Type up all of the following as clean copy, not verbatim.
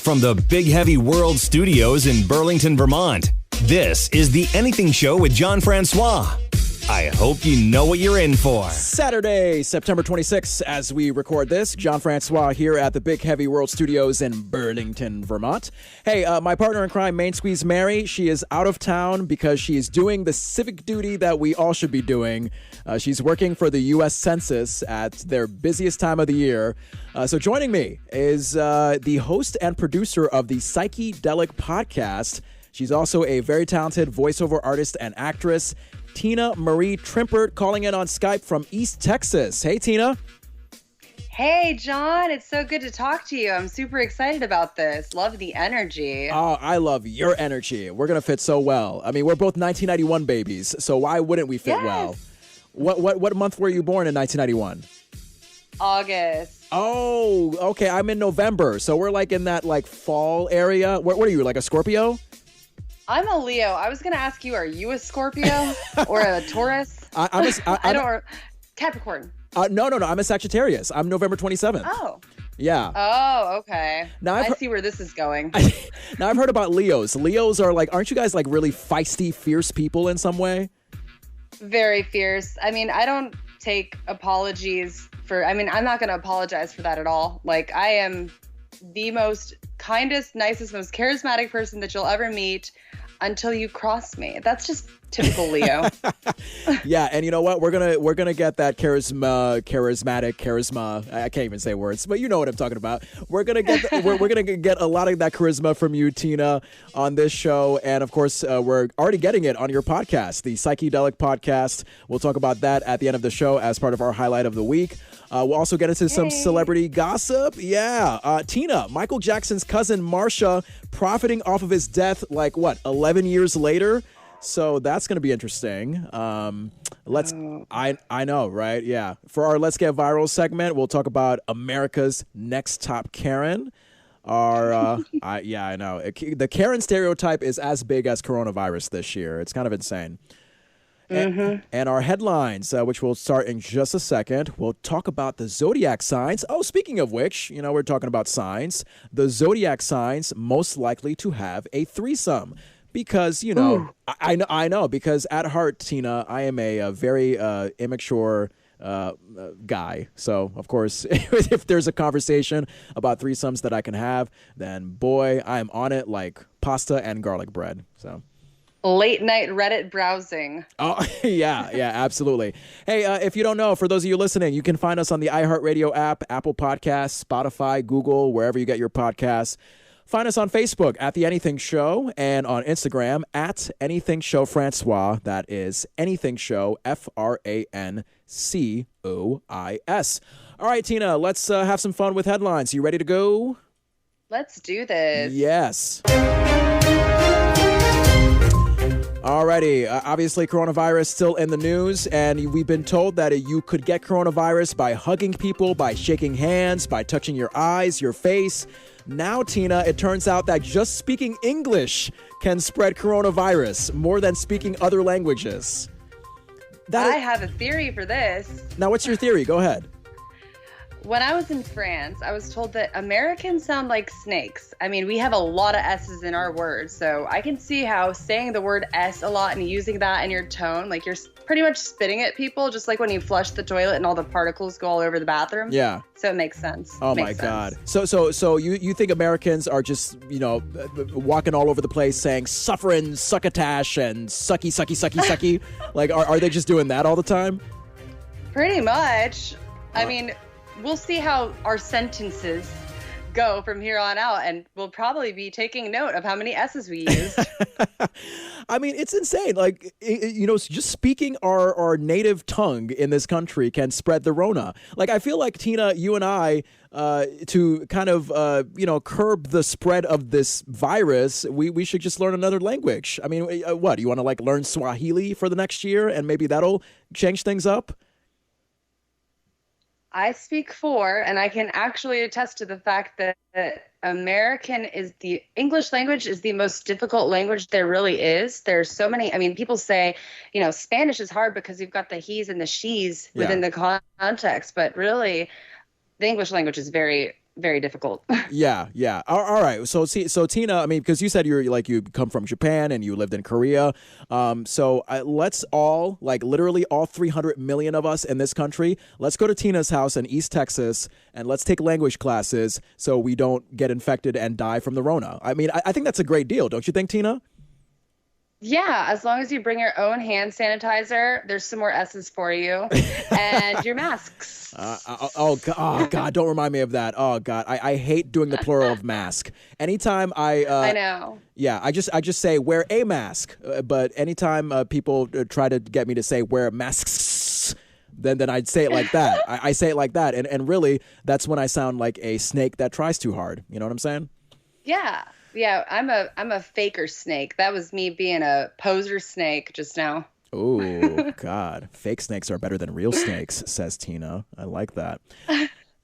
from the Big Heavy World Studios in Burlington, Vermont. This is The Anything Show with Jon Francois. I hope you know what you're in for. Saturday, September 26th, as we record this. Jon Francois here at the Big Heavy World Studios in Burlington, Vermont. Hey, my partner in crime, Main Squeeze Mary, she is out of town because she is doing the civic duty that we all should be doing. She's working for the U.S. Census at their busiest time of the year. So joining me is the host and producer of the Psyche-Delic Podcast. She's also a very talented voiceover artist and actress, Tina Marie Trimpert, calling in on Skype from East Texas. Hey, Tina. Hey, Jon. It's so good to talk to you. I'm super excited about this. Love the energy. Oh, I love your energy. We're going to fit so well. I mean, we're both 1991 babies, so why wouldn't we fit well? What month were you born in 1991? August. Oh, okay. I'm in November, so we're like in that like fall area. What are you, like a Scorpio? I'm a Leo. I was going to ask you, are you a Scorpio or a Taurus? Capricorn. No. I'm a Sagittarius. I'm November 27th. Oh. Yeah. Oh, okay. Now I see where this is going. Now I've heard about Leos. Leos are like, aren't you guys like really feisty, fierce people in some way? Very fierce. I mean, I don't take apologies I'm not going to apologize for that at all. Like, I am the most kindest, nicest, most charismatic person that you'll ever meet until you cross me. That's just typical Leo. Yeah, and you know what? We're gonna get that charisma. I can't even say words, but you know what I'm talking about. We're gonna get we're gonna get a lot of that charisma from you, Tina, on this show, and of course, we're already getting it on your podcast, the Psyche-Delic Podcast. We'll talk about that at the end of the show as part of our highlight of the week. We'll also get into some celebrity gossip. Yeah. Tina, Michael Jackson's cousin Marsha, profiting off of his death, 11 years later? So that's going to be interesting. I know, right? Yeah. For our Let's Get Viral segment, we'll talk about America's Next Top Karen. I know. The Karen stereotype is as big as coronavirus this year. It's kind of insane. And our headlines, which we'll start in just a second, we'll talk about the zodiac signs. Oh, speaking of which, we're talking about signs. The zodiac signs most likely to have a threesome. Because, I know, because at heart, Tina, I am a very immature guy. So, of course, if there's a conversation about threesomes that I can have, then, boy, I am on it like pasta and garlic bread. So. Late night Reddit browsing. Oh, yeah, absolutely. Hey, if you don't know, for those of you listening, you can find us on the iHeartRadio app, Apple Podcasts, Spotify, Google, wherever you get your podcasts. Find us on Facebook at The Anything Show and on Instagram at Anything Show Francois. That is Anything Show, FRANCOIS. All right, Tina, let's have some fun with headlines. You ready to go? Let's do this. Yes. Alrighty, obviously coronavirus still in the news, and we've been told that you could get coronavirus by hugging people, by shaking hands, by touching your eyes, your face. Now, Tina, it turns out that just speaking English can spread coronavirus more than speaking other languages. I have a theory for this. Now, what's your theory? Go ahead. When I was in France, I was told that Americans sound like snakes. I mean, we have a lot of S's in our words, so I can see how saying the word S a lot and using that in your tone, like you're pretty much spitting at people, just like when you flush the toilet and all the particles go all over the bathroom. Yeah. So it makes sense. Oh my God. So you think Americans are just, walking all over the place saying suffering, succotash, and sucky. Like, are they just doing that all the time? Pretty much. I mean, we'll see how our sentences go from here on out, and we'll probably be taking note of how many S's we used. I mean, it's insane. Like, just speaking our native tongue in this country can spread the Rona. Like, I feel like, Tina, you and I, to kind of, curb the spread of this virus, we should just learn another language. I mean, what? You want to, learn Swahili for the next year, and maybe that'll change things up? I speak for, and I can actually attest to the fact that the English language is the most difficult language there really is. There's so many, people say, Spanish is hard because you've got the he's and the she's within the context, but really the English language is very very difficult. Yeah, yeah. All right. So Tina, I mean, because you said you come from Japan and you lived in Korea. So let's all, like literally all 300 million of us in this country, let's go to Tina's house in East Texas and let's take language classes so we don't get infected and die from the Rona. I mean, I think that's a great deal, don't you think, Tina? Yeah, as long as you bring your own hand sanitizer, there's some more S's for you, and your masks. God, don't remind me of that. Oh God, I hate doing the plural of mask. Anytime I know. Yeah, I just say wear a mask. But anytime people try to get me to say wear masks, then I'd say it like that. I say it like that, and really that's when I sound like a snake that tries too hard. You know what I'm saying? Yeah. Yeah, I'm a faker snake. That was me being a poser snake just now. Oh, God. Fake snakes are better than real snakes, says Tina. I like that.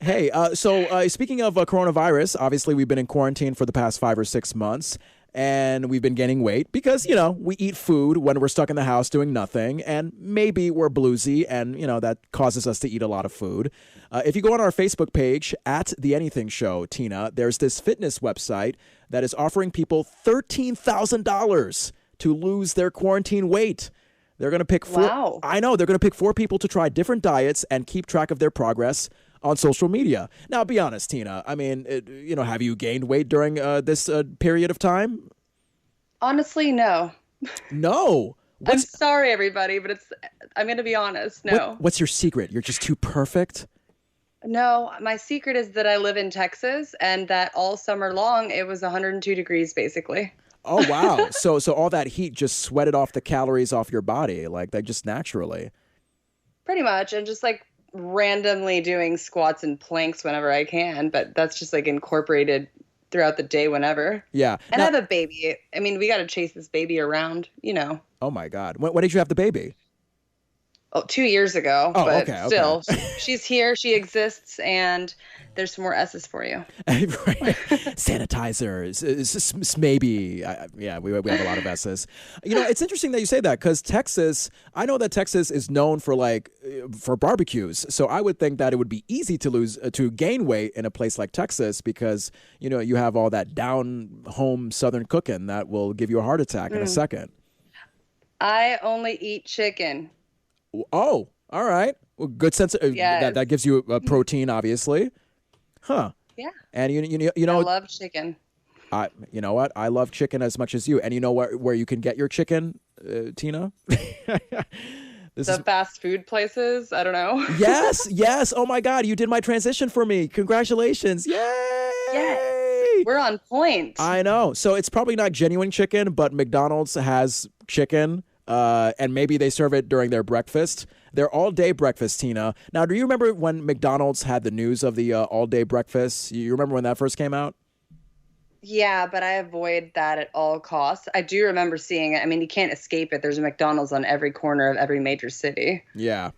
Hey, so speaking of coronavirus, obviously we've been in quarantine for the past 5 or 6 months, and we've been gaining weight because, we eat food when we're stuck in the house doing nothing, and maybe we're bluesy, and, that causes us to eat a lot of food. If you go on our Facebook page, at The Anything Show, Tina, there's this fitness website that is offering people $13,000 to lose their quarantine weight. They're going to pick four. Wow. I know. They're going to pick 4 people to try different diets and keep track of their progress on social media. Now, be honest, Tina. I mean, have you gained weight during this period of time? Honestly, no. No. I'm sorry, everybody, but I'm going to be honest. No. What's your secret? You're just too perfect? No, my secret is that I live in Texas and that all summer long it was 102 degrees basically. Oh, wow. So all that heat just sweated off the calories off your body, like that just naturally. Pretty much. And just like randomly doing squats and planks whenever I can. But that's just like incorporated throughout the day whenever. Yeah. And I have a baby. I mean, we got to chase this baby around, Oh, my God. When did you have the baby? Oh, 2 years ago. Oh, but okay. Still, she's here. She exists. And there's some more S's for you. Sanitizers, maybe. Yeah, we have a lot of S's. It's interesting that you say that because Texas, I know that Texas is known for for barbecues. So I would think that it would be easy to gain weight in a place like Texas because, you have all that down home Southern cooking that will give you a heart attack in a second. I only eat chicken. Oh, all right. Well, good sense. Yes. That gives you protein, obviously. Huh. Yeah. And I love chicken. You know what? I love chicken as much as you. And you know where you can get your chicken, Tina? Fast food places. I don't know. Yes. Oh my God, you did my transition for me. Congratulations. Yay! Yes. We're on point. I know. So it's probably not genuine chicken, but McDonald's has chicken. And maybe they serve it during their breakfast. Their all-day breakfast, Tina. Now, do you remember when McDonald's had the news of the all-day breakfast? You remember when that first came out? Yeah, but I avoid that at all costs. I do remember seeing it. I mean, you can't escape it. There's a McDonald's on every corner of every major city. Yeah.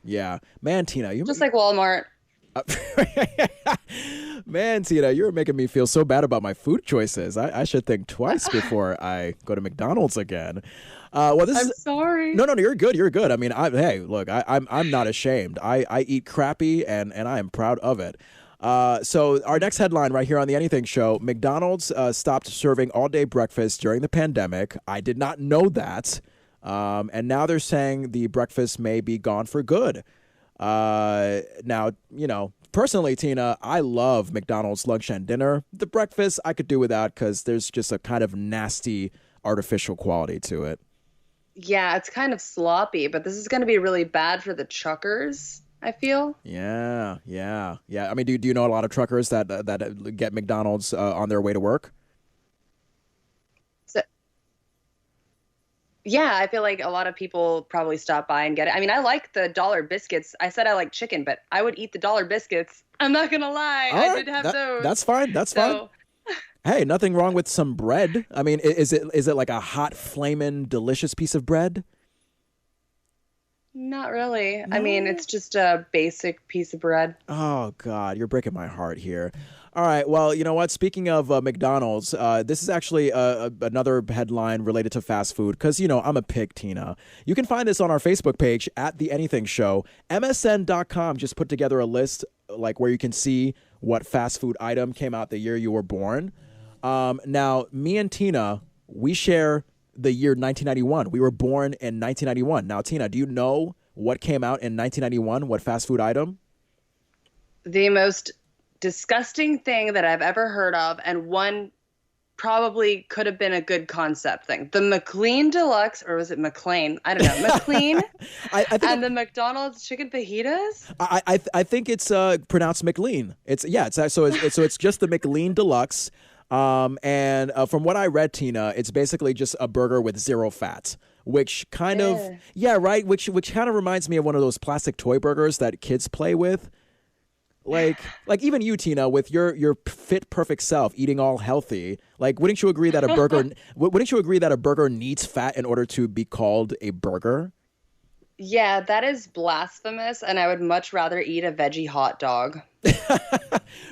Man, Tina, just like Walmart. Man, Tina, you're making me feel so bad about my food choices. I should think twice before I go to McDonald's again. I'm sorry. No, you're good. You're good. I mean, hey, look, I'm not ashamed. I eat crappy and I am proud of it. So our next headline right here on The Anything Show, McDonald's stopped serving all-day breakfast during the pandemic. I did not know that. And now they're saying the breakfast may be gone for good. Now, personally, Tina, I love McDonald's lunch and dinner. The breakfast I could do without because there's just a kind of nasty artificial quality to it. Yeah, it's kind of sloppy, but this is going to be really bad for the truckers, I feel. Yeah. I mean, do you know a lot of truckers that get McDonald's on their way to work? Yeah, I feel like a lot of people probably stop by and get it. I mean, I like the dollar biscuits. I said I like chicken, but I would eat the dollar biscuits. I'm not going to lie. I did have those. That's fine. Fine. Hey, nothing wrong with some bread. I mean, is it like a hot, flaming, delicious piece of bread? Not really. No? I mean, it's just a basic piece of bread. Oh, God, you're breaking my heart here. All right, well, you know what? Speaking of McDonald's, this is actually another headline related to fast food because, I'm a pig, Tina. You can find this on our Facebook page at The Anything Show. MSN.com just put together a list like where you can see what fast food item came out the year you were born. Now, me and Tina, we share the year 1991. We were born in 1991. Now, Tina, do you know what came out in 1991? What fast food item? The most disgusting thing that I've ever heard of, and one probably could have been a good concept thing. The McLean Deluxe, or was it McLean? I don't know. McLean I think and the McDonald's chicken fajitas. I think it's pronounced McLean. It's just the McLean Deluxe. And from what I read, Tina, it's basically just a burger with zero fat, which kind of, right. Which kind of reminds me of one of those plastic toy burgers that kids play with. Like even you, Tina, with your fit, perfect self, eating all healthy. Like, wouldn't you agree that a burger needs fat in order to be called a burger? Yeah, that is blasphemous, and I would much rather eat a veggie hot dog.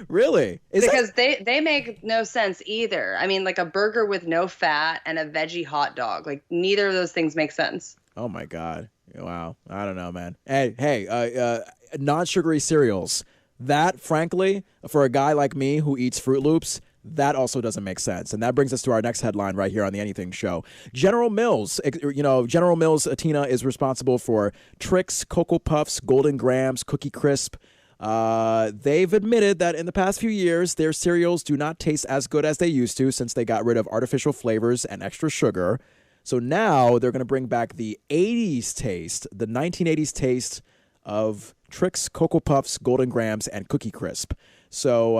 Really? Because they make no sense either. I mean, like a burger with no fat and a veggie hot dog. Like, neither of those things make sense. Oh my God! Wow, I don't know, man. Hey, non-sugary cereals. That, frankly, for a guy like me who eats Fruit Loops, that also doesn't make sense. And that brings us to our next headline right here on the Anything Show. General Mills, Tina, is responsible for Trix, Cocoa Puffs, Golden Grams, Cookie Crisp. They've admitted that in the past few years, their cereals do not taste as good as they used to since they got rid of artificial flavors and extra sugar. So now they're going to bring back the 80s taste, the 1980s taste of Trix, Cocoa Puffs, Golden Grams, and Cookie Crisp. So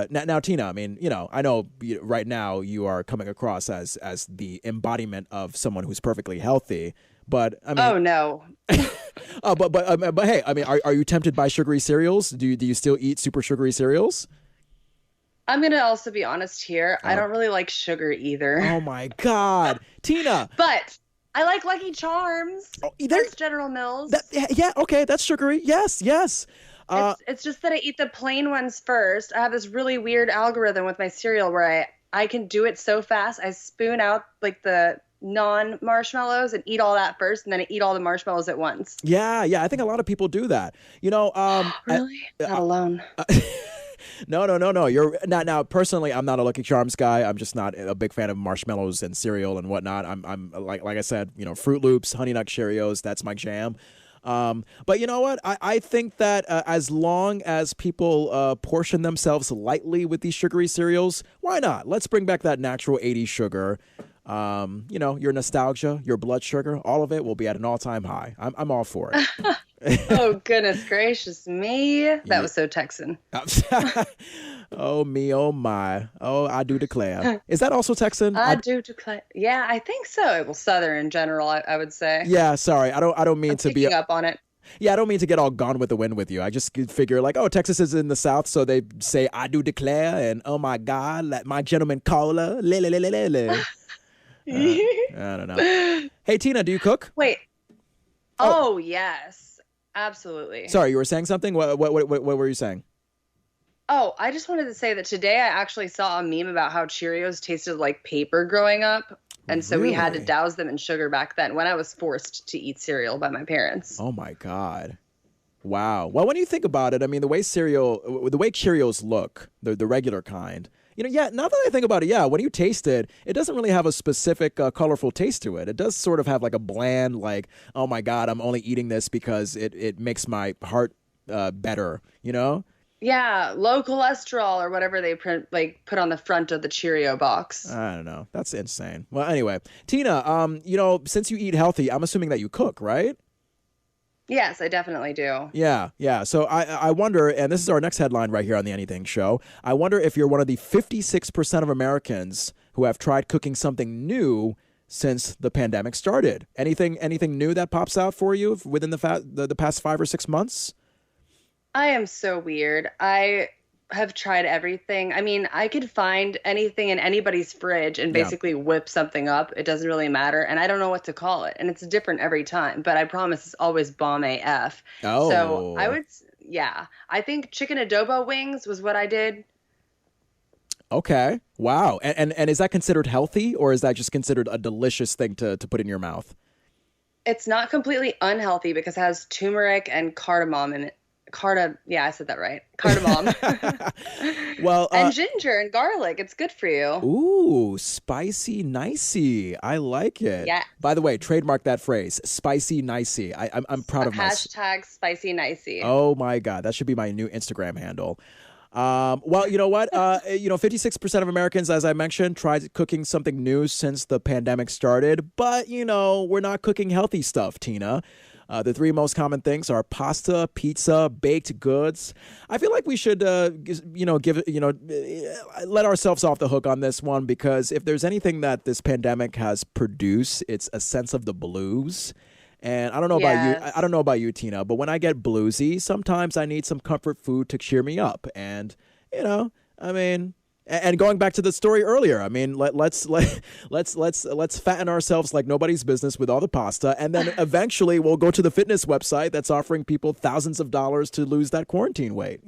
now, Tina, I mean, I know right now you are coming across as the embodiment of someone who's perfectly healthy, but I mean, oh no. But hey, I mean, are you tempted by sugary cereals? Do you still eat super sugary cereals? I'm going to also be honest here. I don't really like sugar either. Oh my God, Tina. But I like Lucky Charms. Oh, there's General Mills. Yeah, okay, that's sugary. Yes. It's just that I eat the plain ones first. I have this really weird algorithm with my cereal where I can do it so fast. I spoon out like the non-marshmallows and eat all that first, and then I eat all the marshmallows at once. Yeah, I think a lot of people do that. Really? Not alone. No. You're not. Now, personally, I'm not a Lucky Charms guy. I'm just not a big fan of marshmallows and cereal and whatnot. I'm like I said, Fruit Loops, Honey Nut Cheerios. That's my jam. But you know what? I think that as long as people portion themselves lightly with these sugary cereals, why not? Let's bring back that natural 80s sugar. Your nostalgia, your blood sugar, all of it will be at an all-time high. I'm all for it. Oh, goodness gracious me. That was so Texan. Oh, me, oh, my. Oh, I do declare. Is that also Texan? I do declare. Yeah, I think so. Well, Southern in general, I would say. Yeah, sorry. I don't mean to be picking up on it. Yeah, I don't mean to get all gone with the wind with you. I just figure like, Texas is in the South, so they say I do declare, and oh my God, let my gentleman caller. I don't know. Hey, Tina, do you cook? Wait. Oh yes. Absolutely. Sorry, you were saying something? What were you saying? Oh, I just wanted to say that today I actually saw a meme about how Cheerios tasted like paper growing up. And so we had to douse them in sugar back then when I was forced to eat cereal by my parents. Oh, my God. Wow. Well, when you think about it, I mean, the way Cheerios look, the regular kind, now that I think about it, when you taste it, it doesn't really have a specific colorful taste to it. It does sort of have like a bland, like, oh my God, I'm only eating this because it makes my heart better, Yeah, low cholesterol or whatever they put on the front of the Cheerio box. I don't know. That's insane. Well, anyway, Tina, since you eat healthy, I'm assuming that you cook, right? Yes, I definitely do. Yeah. So I wonder, and this is our next headline right here on the Anything Show, I wonder if you're one of the 56% of Americans who have tried cooking something new since the pandemic started. Anything new that pops out for you within the past 5 or 6 months? I am so weird. I have tried everything. I mean, I could find anything in anybody's fridge and basically whip something up. It doesn't really matter. And I don't know what to call it. And it's different every time. But I promise it's always bomb AF. Oh. So I think chicken adobo wings was what I did. Okay. Wow. And is that considered healthy, or is that just considered a delicious thing to put in your mouth? It's not completely unhealthy because it has turmeric and cardamom in it. Yeah, I said that right. Cardamom. Well, and ginger and garlic. It's good for you. Ooh, spicy nicey. I like it. Yeah. By the way, trademark that phrase, spicy nicey. I'm proud of myself. Hashtag spicy nicey. Oh my God, that should be my new Instagram handle. Well, you know what? 56% of Americans, as I mentioned, tried cooking something new since the pandemic started. But, we're not cooking healthy stuff, Tina. The three most common things are pasta, pizza, baked goods. I feel like we should, let ourselves off the hook on this one, because if there's anything that this pandemic has produced, it's a sense of the blues. And I don't know about you. I don't know about you, Tina, but when I get bluesy, sometimes I need some comfort food to cheer me up. And and going back to the story earlier, let's fatten ourselves like nobody's business with all the pasta, and then eventually we'll go to the fitness website that's offering people thousands of dollars to lose that quarantine weight.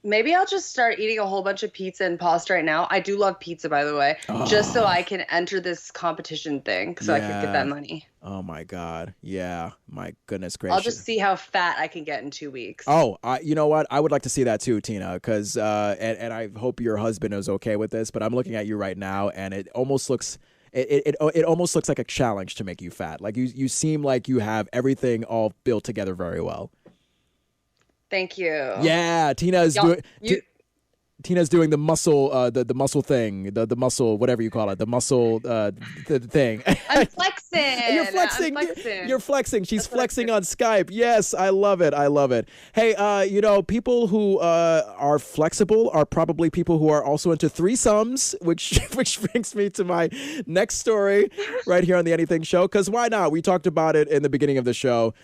Maybe I'll just start eating a whole bunch of pizza and pasta right now. I do love pizza, by the way, just so I can enter this competition thing, so I can get that money. Oh, my God. Yeah. My goodness gracious. I'll just see how fat I can get in 2 weeks. Oh, you know what? I would like to see that too, Tina, because and I hope your husband is okay with this, but I'm looking at you right now, and it almost looks... It almost looks like a challenge to make you fat. Like you seem like you have everything all built together very well. Thank you. Yeah, Tina's doing the muscle, the muscle thing, the muscle, whatever you call it, the muscle, the thing. I'm flexing. You're flexing. I'm flexing. You're flexing. She's flexing on Skype. Yes, I love it. I love it. Hey, people who are flexible are probably people who are also into threesomes, which brings me to my next story right here on the Anything Show. Because why not? We talked about it in the beginning of the show.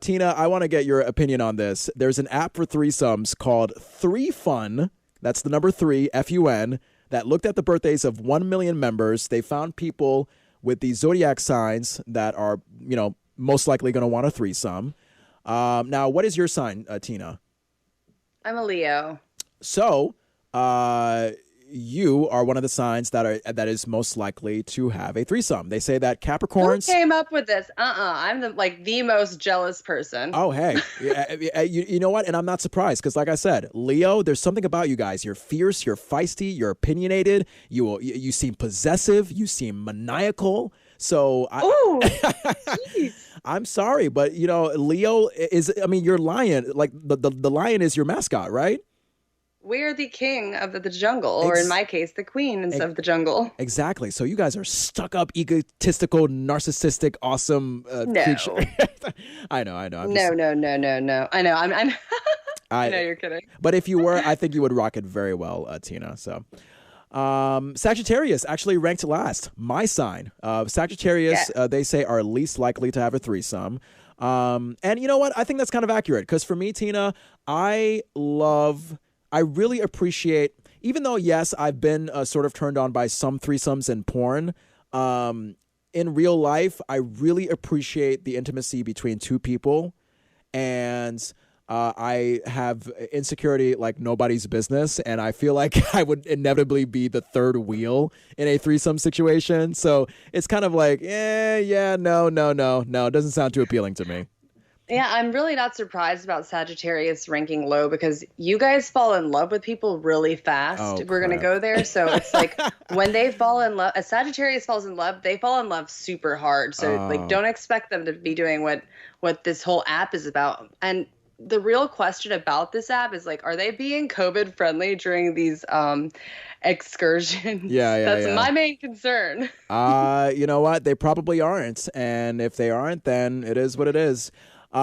Tina, I want to get your opinion on this. There's an app for threesomes called 3Fun. That's the number 3, F-U-N, that looked at the birthdays of 1 million members. They found people with the zodiac signs that are, most likely going to want a threesome. Now, what is your sign, Tina? I'm a Leo. So, you are one of the signs that is most likely to have a threesome. They say that Capricorns... Who came up with this? I'm the most jealous person. Oh, hey. You know what? And I'm not surprised because, like I said, Leo, there's something about you guys. You're fierce, you're feisty, you're opinionated. You seem possessive, you seem maniacal. So I'm sorry, but Leo is, your lion, like the lion is your mascot, right? We're the king of the jungle, or in my case, the queens of the jungle. Exactly. So you guys are stuck up, egotistical, narcissistic, awesome creature. I know. No. I know. I know you're kidding. But if you were, I think you would rock it very well, Tina. So, Sagittarius actually ranked last. My sign. Sagittarius, they say, are least likely to have a threesome. And you know what? I think that's kind of accurate because for me, Tina, I really appreciate, even though, yes, I've been sort of turned on by some threesomes in porn, in real life, I really appreciate the intimacy between two people. And I have insecurity like nobody's business. And I feel like I would inevitably be the third wheel in a threesome situation. So it's kind of like, no. It doesn't sound too appealing to me. Yeah, I'm really not surprised about Sagittarius ranking low because you guys fall in love with people really fast. Oh, We're going to go there. So it's like when they fall in love, a Sagittarius falls in love, they fall in love super hard. So don't expect them to be doing what this whole app is about. And the real question about this app is are they being COVID friendly during these excursions? Yeah. That's my main concern. You know what? They probably aren't. And if they aren't, then it is what it is. You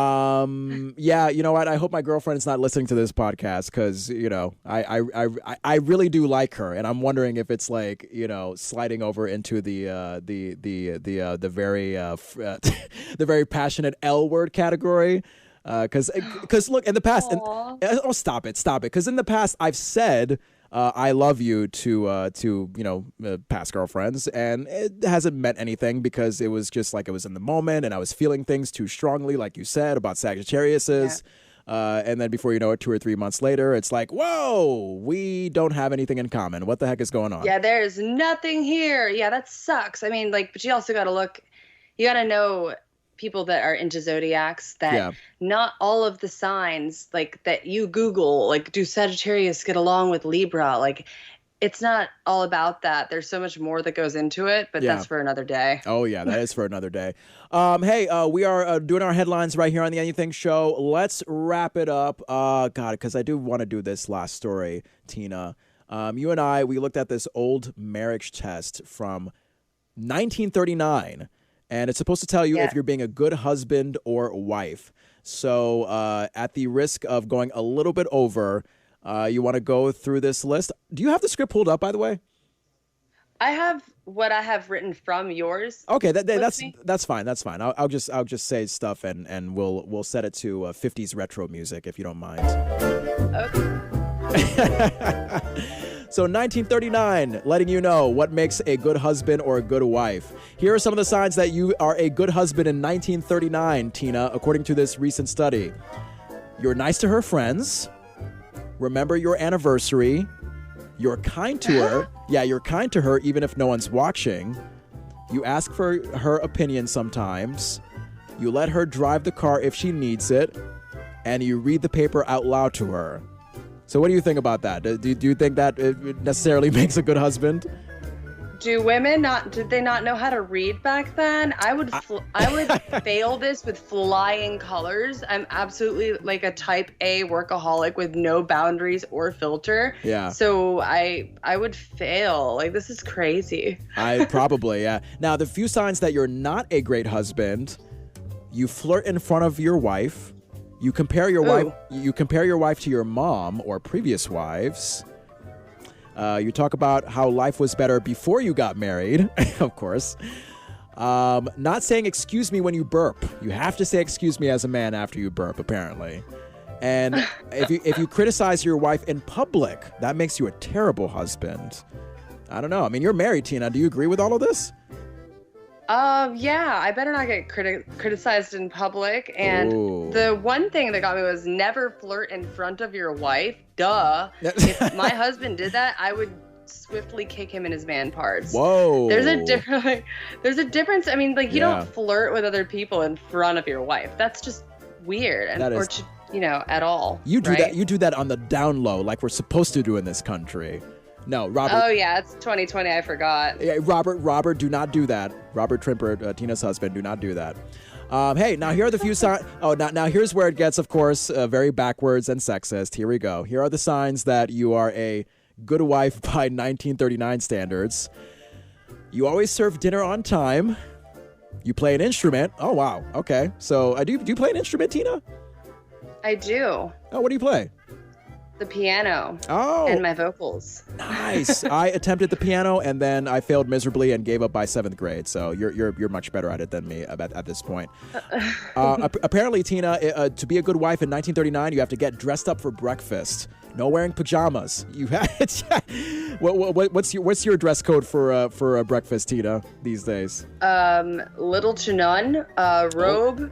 know what? I hope my girlfriend's not listening to this podcast because, I really do like her. And I'm wondering if it's sliding over into the very, the very passionate L word category. Cause look, in the past, stop it. Cause in the past I've said, I love you to past girlfriends, and it hasn't meant anything because it was just it was in the moment and I was feeling things too strongly, like you said about Sagittariuses. Yeah. And then before you know it, 2 or 3 months later, it's whoa, we don't have anything in common. What the heck is going on? Yeah, there's nothing here. Yeah, that sucks. But you also got to look, you got to know people that are into zodiacs that not all of the signs like that you Google, like, do Sagittarius get along with Libra? Like, it's not all about that. There's so much more that goes into it, but that's for another day. Oh, yeah, that is for another day. Hey, we are doing our headlines right here on the Anything Show. Let's wrap it up. God, because I do want to do this last story, Tina. You and I, we looked at this old marriage test from 1939, and it's supposed to tell you if you're being a good husband or wife. So at the risk of going a little bit over, you want to go through this list. Do you have the script pulled up, by the way? I have what I have written from yours. Okay, that's fine. That's fine. I'll just say stuff and we'll set it to 50s retro music if you don't mind. Okay. So 1939, letting you know what makes a good husband or a good wife. Here are some of the signs that you are a good husband in 1939, Tina, according to this recent study. You're nice to her friends. Remember your anniversary. You're kind to her. Yeah, you're kind to her even if no one's watching. You ask for her opinion sometimes. You let her drive the car if she needs it. And you read the paper out loud to her. So what do you think about that? Do you think that it necessarily makes a good husband? Did they not know how to read back then? I would fail this with flying colors. I'm absolutely like a type A workaholic with no boundaries or filter. Yeah. So I would fail. Like, this is crazy. I probably, yeah. Now, the few signs that you're not a great husband, you flirt in front of your wife. You compare your wife to your mom or previous wives. You talk about how life was better before you got married, of course. Not saying excuse me when you burp. You have to say excuse me as a man after you burp, apparently. And if you criticize your wife in public, that makes you a terrible husband. I don't know. I mean, you're married, Tina. Do you agree with all of this? Yeah, I better not get criticized in public. And the one thing that got me was never flirt in front of your wife. Duh. If my husband did that, I would swiftly kick him in his man parts. Whoa. There's a difference. I mean, like, you don't flirt with other people in front of your wife. That's just weird. At all. You do that. You do that on the down low, like we're supposed to do in this country. No, Robert. Oh, yeah, it's 2020. I forgot. Yeah, Robert, do not do that. Robert Trimpert, Tina's husband, do not do that. Hey, now here are the few signs. Oh, now here's where it gets, of course, very backwards and sexist. Here we go. Here are the signs that you are a good wife by 1939 standards. You always serve dinner on time. You play an instrument. Oh, wow. Okay. So do you play an instrument, Tina? I do. Oh, what do you play? The piano. Oh. And my vocals. Nice. I attempted the piano and then I failed miserably and gave up by 7th grade. So you're much better at it than me at this point. Apparently, Tina, to be a good wife in 1939, you have to get dressed up for breakfast. No wearing pajamas. You have. What's your dress code for breakfast, Tina, these days? Little to none. Robe.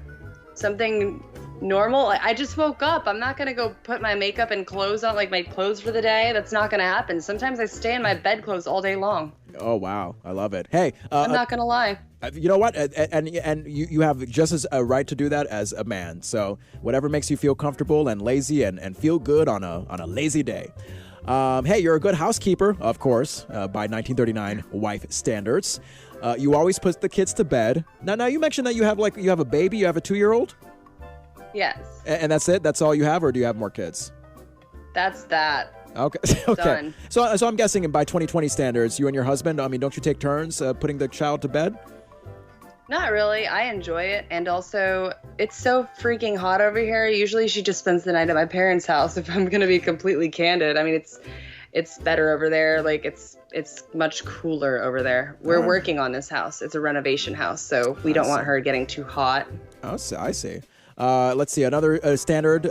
Something normal. I just woke up. I'm not gonna go put my makeup and clothes on, like my clothes for the day. That's not gonna happen. Sometimes I stay in my bedclothes all day long. Oh wow, I love it. Hey, I'm not gonna lie. You know what? And you have just as a right to do that as a man. So whatever makes you feel comfortable and lazy and feel good on a lazy day. Hey, you're a good housekeeper, of course, by 1939 wife standards. You always put the kids to bed. Now you mentioned that you have a baby. You have a 2-year-old. Yes. And that's it? That's all you have, or do you have more kids? That's that. Okay. Okay. So I'm guessing by 2020 standards, you and your husband, I mean, don't you take turns putting the child to bed? Not really. I enjoy it. And also, it's so freaking hot over here. Usually she just spends the night at my parents' house, if I'm going to be completely candid. I mean, it's better over there. Like, it's much cooler over there. We're working on this house. It's a renovation house, so we don't want her getting too hot. Oh, I see. Let's see, another standard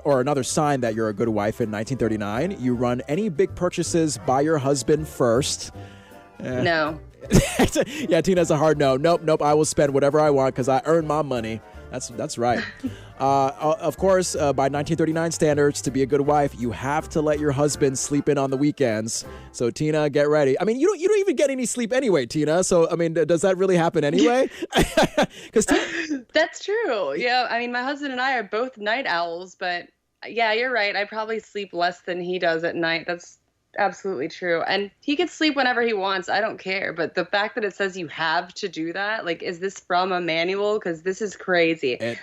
or another sign that you're a good wife in 1939. You run any big purchases by your husband first. No. Yeah, Tina's a hard no. Nope. I will spend whatever I want because I earn my money. That's right. Of course, by 1939 standards, to be a good wife, you have to let your husband sleep in on the weekends. So, Tina, get ready. I mean, you don't even get any sleep anyway, Tina. So, I mean, does that really happen anyway? That's true. Yeah, I mean, my husband and I are both night owls, but yeah, you're right. I probably sleep less than he does at night. That's absolutely true. And he can sleep whenever he wants. I don't care. But the fact that it says you have to do that, like, is this from a manual? Because this is crazy.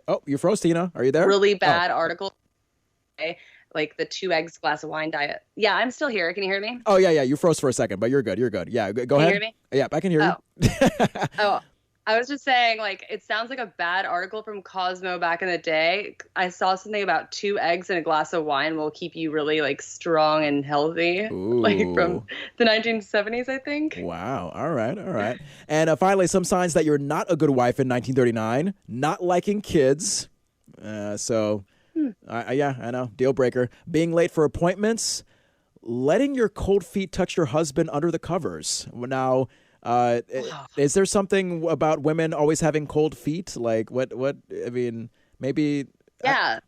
Oh, you froze, Tina. Are you there? Really bad article. Like the 2 eggs, glass of wine diet. Yeah, I'm still here. Can you hear me? Oh, yeah. You froze for a second, but you're good. Yeah, go ahead. Can you hear me? Yeah, I can hear you. Oh, I was just saying, like, it sounds like a bad article from Cosmo back in the day. I saw something about 2 eggs and a glass of wine will keep you really, like, strong and healthy. Ooh. Like from the 1970s, I think. Wow. All right. And finally, some signs that you're not a good wife in 1939. Not liking kids. I know. Deal breaker. Being late for appointments. Letting your cold feet touch your husband under the covers. Now... is there something about women always having cold feet? Like what, I mean, maybe. Yeah,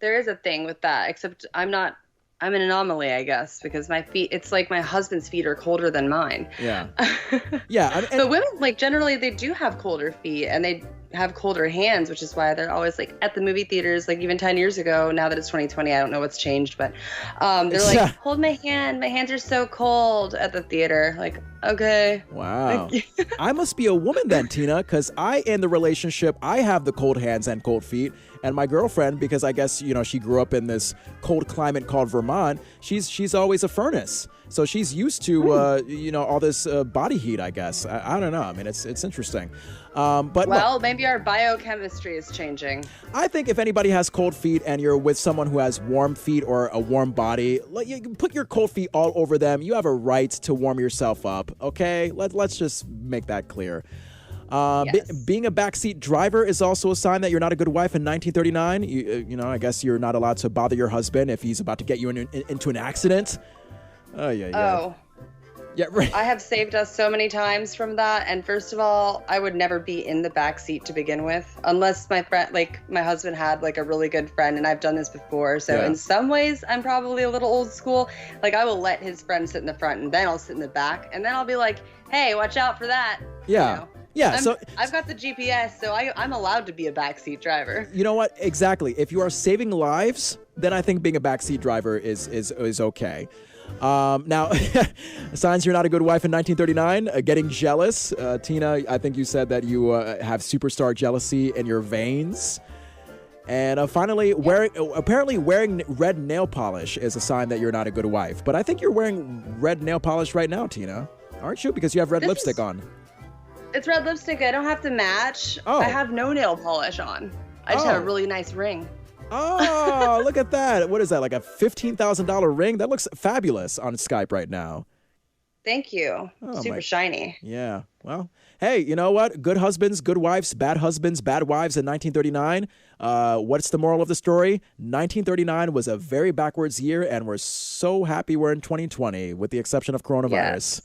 there is a thing with that, except I'm an anomaly, I guess, because my feet, it's like my husband's feet are colder than mine. Yeah. Yeah. But women, like, generally they do have colder feet and they have colder hands, which is why they're always like at the movie theaters, like even 10 years ago. Now that it's 2020, I don't know what's changed, but they're like, hold my hand. My hands are so cold at the theater. Like, okay. Wow. I must be a woman then, Tina, because in the relationship, I have the cold hands and cold feet. And my girlfriend, because I guess, she grew up in this cold climate called Vermont, she's always a furnace. So she's used to, all this body heat, I guess. I don't know. I mean, it's interesting. Maybe our biochemistry is changing. I think if anybody has cold feet and you're with someone who has warm feet or a warm body, you can put your cold feet all over them. You have a right to warm yourself up, okay? Let's just make that clear. Yes. Being a backseat driver is also a sign that you're not a good wife in 1939. I guess you're not allowed to bother your husband if he's about to get you into an accident. Oh, yeah. Oh. Yeah, right. I have saved us so many times from that. And first of all, I would never be in the back seat to begin with, unless my friend, like my husband had like a really good friend, and I've done this before. So in some ways, I'm probably a little old school. Like I will let his friend sit in the front and then I'll sit in the back and then I'll be like, hey, watch out for that. Yeah. Yeah, so I've got the GPS, so I'm allowed to be a backseat driver. You know what? Exactly. If you are saving lives, then I think being a backseat driver is okay. Now, signs you're not a good wife in 1939, getting jealous. Tina, I think you said that you have superstar jealousy in your veins. And finally, wearing red nail polish is a sign that you're not a good wife. But I think you're wearing red nail polish right now, Tina. Aren't you? Because you have red lipstick on. It's red lipstick. I don't have to match. Oh. I have no nail polish on. I just have a really nice ring. Oh, look at that. What is that, like a $15,000 ring? That looks fabulous on Skype right now. Thank you. Super shiny. Yeah. Well, hey, you know what? Good husbands, good wives, bad husbands, bad wives in 1939. What's the moral of the story? 1939 was a very backwards year, and we're so happy we're in 2020, with the exception of coronavirus. Yes.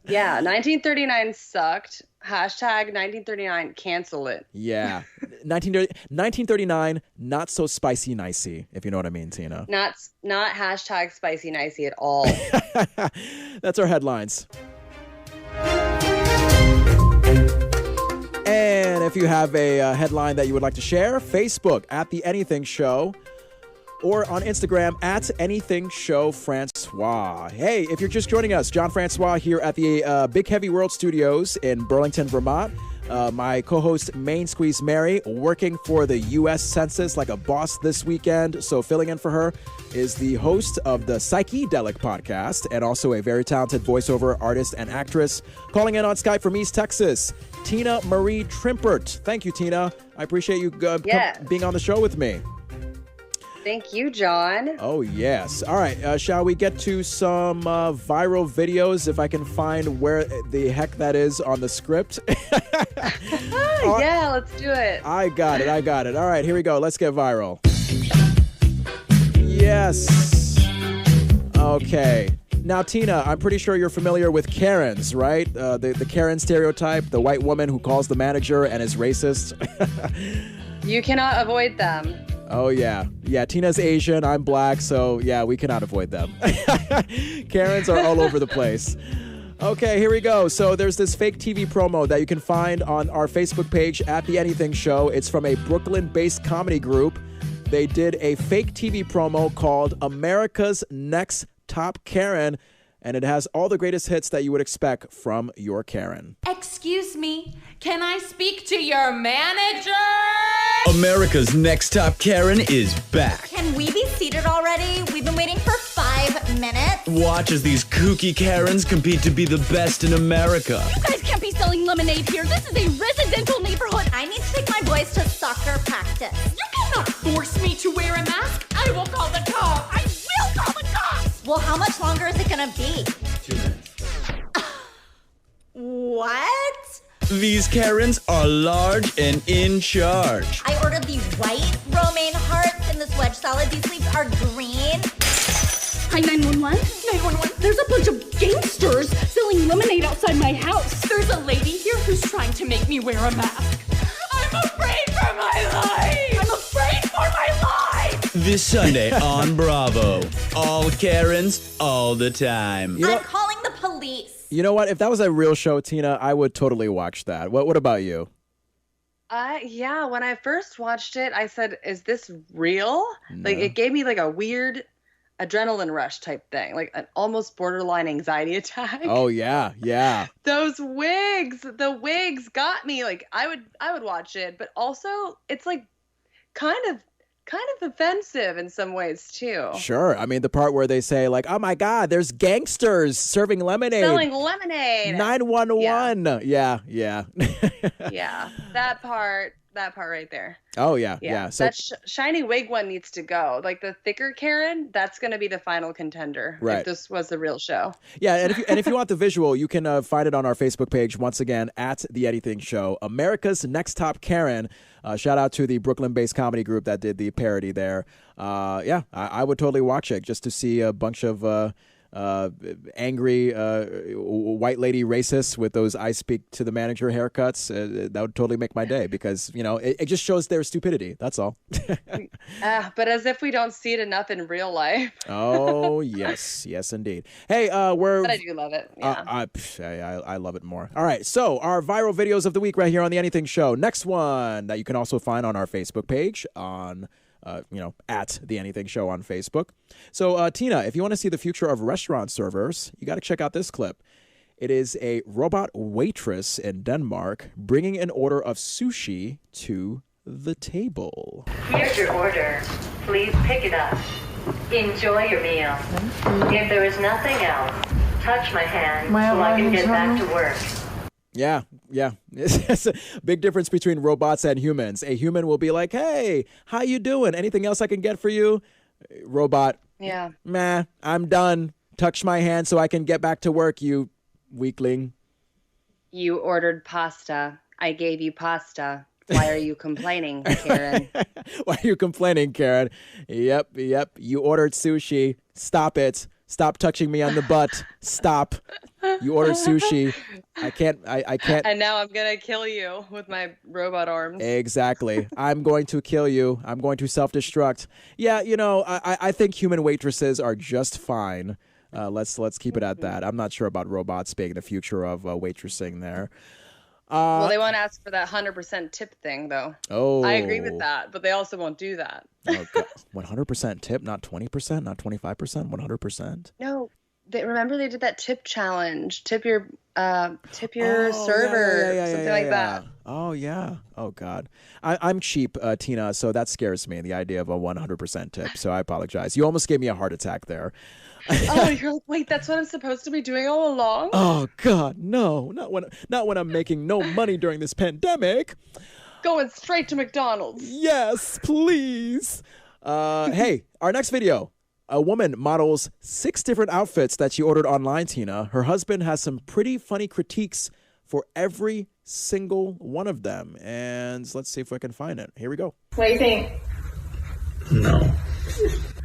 Yeah, 1939 sucked. Hashtag 1939 cancel it. Yeah. 1939, not so spicy nicey, if you know what I mean, Tina. Not hashtag spicy nicey at all. That's our headlines. And if you have a headline that you would like to share, Facebook at The Anything Show, or on Instagram at Anything Show Francois. Hey, if you're just joining us, Jon Francois here at the Big Heavy World Studios in Burlington, Vermont. My co-host, Main Squeeze Mary, working for the U.S. Census like a boss this weekend. So filling in for her is the host of the Psyche-Delic Podcast and also a very talented voiceover artist and actress. Calling in on Skype from East Texas, Tina Marie Trimpert. Thank you, Tina. I appreciate you being on the show with me. Thank you, John. Oh, yes. All right. Shall we get to some viral videos, if I can find where the heck that is on the script? Yeah, let's do it. I got it. All right, here we go. Let's get viral. Yes. Okay. Now, Tina, I'm pretty sure you're familiar with Karens, right? The Karen stereotype, the white woman who calls the manager and is racist. You cannot avoid them. Oh, yeah. Yeah, Tina's Asian, I'm black, so yeah, we cannot avoid them. Karens are all over the place. Okay, here we go. So there's this fake TV promo that you can find on our Facebook page at The Anything Show. It's from a Brooklyn-based comedy group. They did a fake TV promo called America's Next Top Karen, and it has all the greatest hits that you would expect from your Karen. Excuse me, can I speak to your manager? America's Next Top Karen is back. Can we be seated already? We've been waiting for 5 minutes. Watch as these kooky Karens compete to be the best in America. You guys can't be selling lemonade here. This is a residential neighborhood. I need to take my boys to soccer practice. You cannot force me to wear a mask. I will call the cops. I will call the cops. Well, how much longer is it gonna be? 2 minutes. What? These Karens are large and in charge. I ordered the white romaine hearts in this wedge salad. These leaves are green. Hi, 911. 911. There's a bunch of gangsters selling lemonade outside my house. There's a lady here who's trying to make me wear a mask. I'm afraid for my life. I'm afraid for my life. This Sunday on Bravo. All Karens, all the time. I'm calling the police. You know what? If that was a real show, Tina, I would totally watch that. What about you? Yeah, when I first watched it, I said, is this real? No. Like, it gave me like a weird adrenaline rush type thing, like an almost borderline anxiety attack. Oh, yeah, yeah. The wigs got me. Like, I would watch it, but also it's like kind of offensive in some ways too. Sure. I mean, the part where they say like, oh my God, there's gangsters serving lemonade. Selling lemonade. 911. Yeah. Yeah, that part right there. Oh, yeah. So that shiny wig one needs to go. Like the thicker Karen, that's going to be the final contender. Right. If this was the real show. Yeah, and if you want the visual, you can find it on our Facebook page once again at The Anything Show. America's Next Top Karen. Shout out to the Brooklyn-based comedy group that did the parody there. I would totally watch it just to see a bunch of angry white lady racists with those I speak to the manager haircuts. That would totally make my day because, you know, it just shows their stupidity. That's all. But as if we don't see it enough in real life. Oh, yes, indeed. Hey, But I do love it. Yeah. I love it more. All right, so our viral videos of the week right here on The Anything Show. Next one that you can also find on our Facebook page on at The Anything Show on Facebook. So, Tina, if you want to see the future of restaurant servers, you got to check out this clip. It is a robot waitress in Denmark bringing an order of sushi to the table. Here's your order. Please pick it up. Enjoy your meal. If there is nothing else, touch my hand so I can get back to work. Yeah. It's a big difference between robots and humans. A human will be like, hey, how you doing? Anything else I can get for you? Robot, Yeah. meh, I'm done. Touch my hand so I can get back to work, you weakling. You ordered pasta. I gave you pasta. Why are you complaining, Karen? Why are you complaining, Karen? Yep. You ordered sushi. Stop it. Stop touching me on the butt. Stop. You ordered sushi. I can't. And now I'm going to kill you with my robot arms. Exactly. I'm going to kill you. I'm going to self-destruct. Yeah, I think human waitresses are just fine. Let's keep it at that. I'm not sure about robots being the future of waitressing there. Well, they won't ask for that 100% tip thing, though. Oh. I agree with that, but they also won't do that. Oh, 100% tip, not 20%, not 25%, 100%. No, remember they did that tip challenge. Tip your server, something like that. Oh, yeah. Oh, God. I'm cheap, Tina, so that scares me, the idea of a 100% tip. So I apologize. You almost gave me a heart attack there. Oh, you're like, wait, that's what I'm supposed to be doing all along? Oh, God, no. Not when I'm making no money during this pandemic. Going straight to McDonald's. Yes, please. Hey, our next video. A woman models 6 different outfits that she ordered online, Tina. Her husband has some pretty funny critiques for every single one of them. And let's see if I can find it. Here we go. What do you think? No.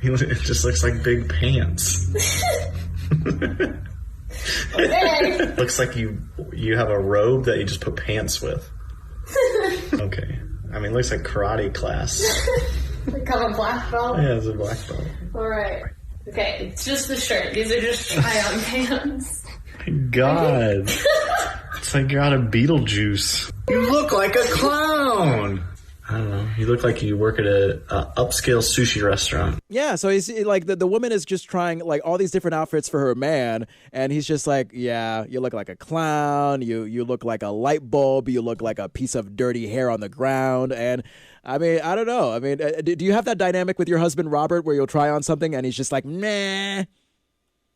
It just looks like big pants. Okay. Looks like you have a robe that you just put pants with. Okay. I mean, it looks like karate class. Become a black belt? Yeah, it's a black belt. All right. Okay, it's just the shirt. These are just try-on pants. My God. It's like you're out of Beetlejuice. You look like a clown. I don't know. You look like you work at a upscale sushi restaurant. Yeah, so he's like the woman is just trying like all these different outfits for her man, and he's just like, yeah, you look like a clown, you look like a light bulb, you look like a piece of dirty hair on the ground, and I mean, I don't know. I mean, do you have that dynamic with your husband Robert where you'll try on something and he's just like, nah?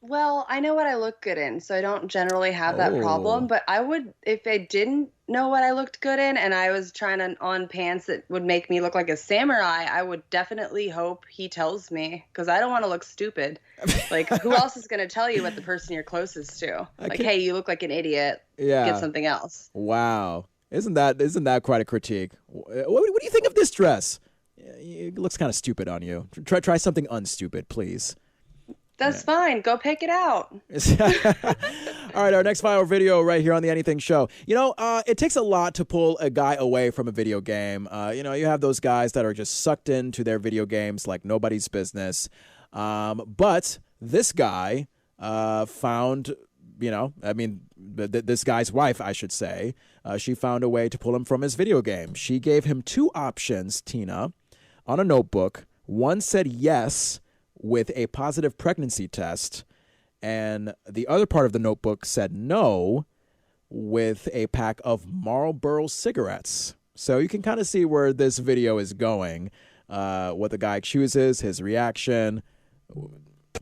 Well, I know what I look good in, so I don't generally have that problem. But I would, if I didn't know what I looked good in and I was trying on pants that would make me look like a samurai, I would definitely hope he tells me, because I don't want to look stupid. Like, who else is going to tell you what the person you're closest to? Like, hey, you look like an idiot. Yeah. Get something else. Wow. Isn't that quite a critique? What do you think of this dress? It looks kind of stupid on you. Try something unstupid, please. That's fine. Go pick it out. All right, our next viral video right here on the Anything Show. You know, it takes a lot to pull a guy away from a video game. You know, you have those guys that are just sucked into their video games like nobody's business. But this guy found, you know, I mean, this guy's wife, I should say, she found a way to pull him from his video game. She gave him two options, Tina, on a notebook. One said yes with a positive pregnancy test, and the other part of the notebook said no with a pack of Marlboro cigarettes. So you can kind of see where this video is going, what the guy chooses, his reaction.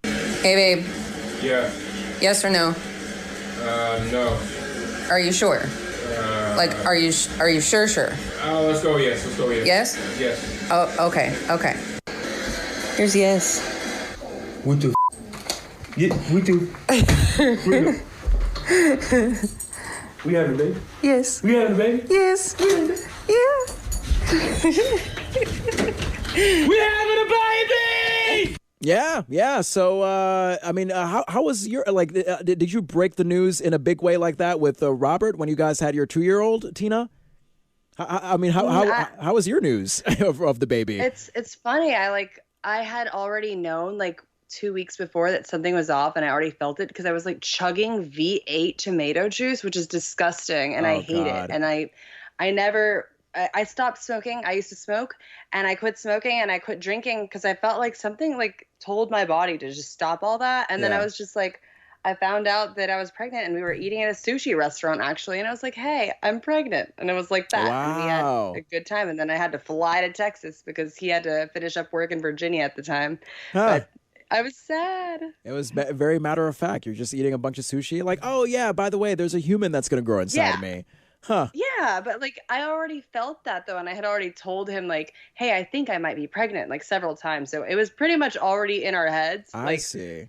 Hey, babe. Yeah. Yes or no? No. Are you sure? Are you sure? Let's go yes. Yes? Yes. Oh, okay. Here's yes. What the Yeah, we do. We having a baby? Yes. We having a baby? Yes. Yeah. We having a baby! Yeah. So, I mean, how was your, like, did you break the news in a big way like that with Robert when you guys had your 2-year-old, Tina? I mean, how was your news of the baby? It's funny. I had already known, like, 2 weeks before that something was off, and I already felt it because I was like chugging V8 tomato juice, which is disgusting, and I hate it. And I stopped smoking. I used to smoke, and I quit smoking, and I quit drinking because I felt like something like told my body to just stop all that. And then I was just like, I found out that I was pregnant, and we were eating at a sushi restaurant actually, and I was like, hey, I'm pregnant. And it was like that. Wow. And we had a good time. And then I had to fly to Texas because he had to finish up work in Virginia at the time. But I was sad. It was very matter of fact. You're just eating a bunch of sushi. Like, oh, yeah, by the way, there's a human that's going to grow inside of me. Huh. Yeah, but like I already felt that though, and I had already told him like, hey, I think I might be pregnant like several times. So it was pretty much already in our heads. I see.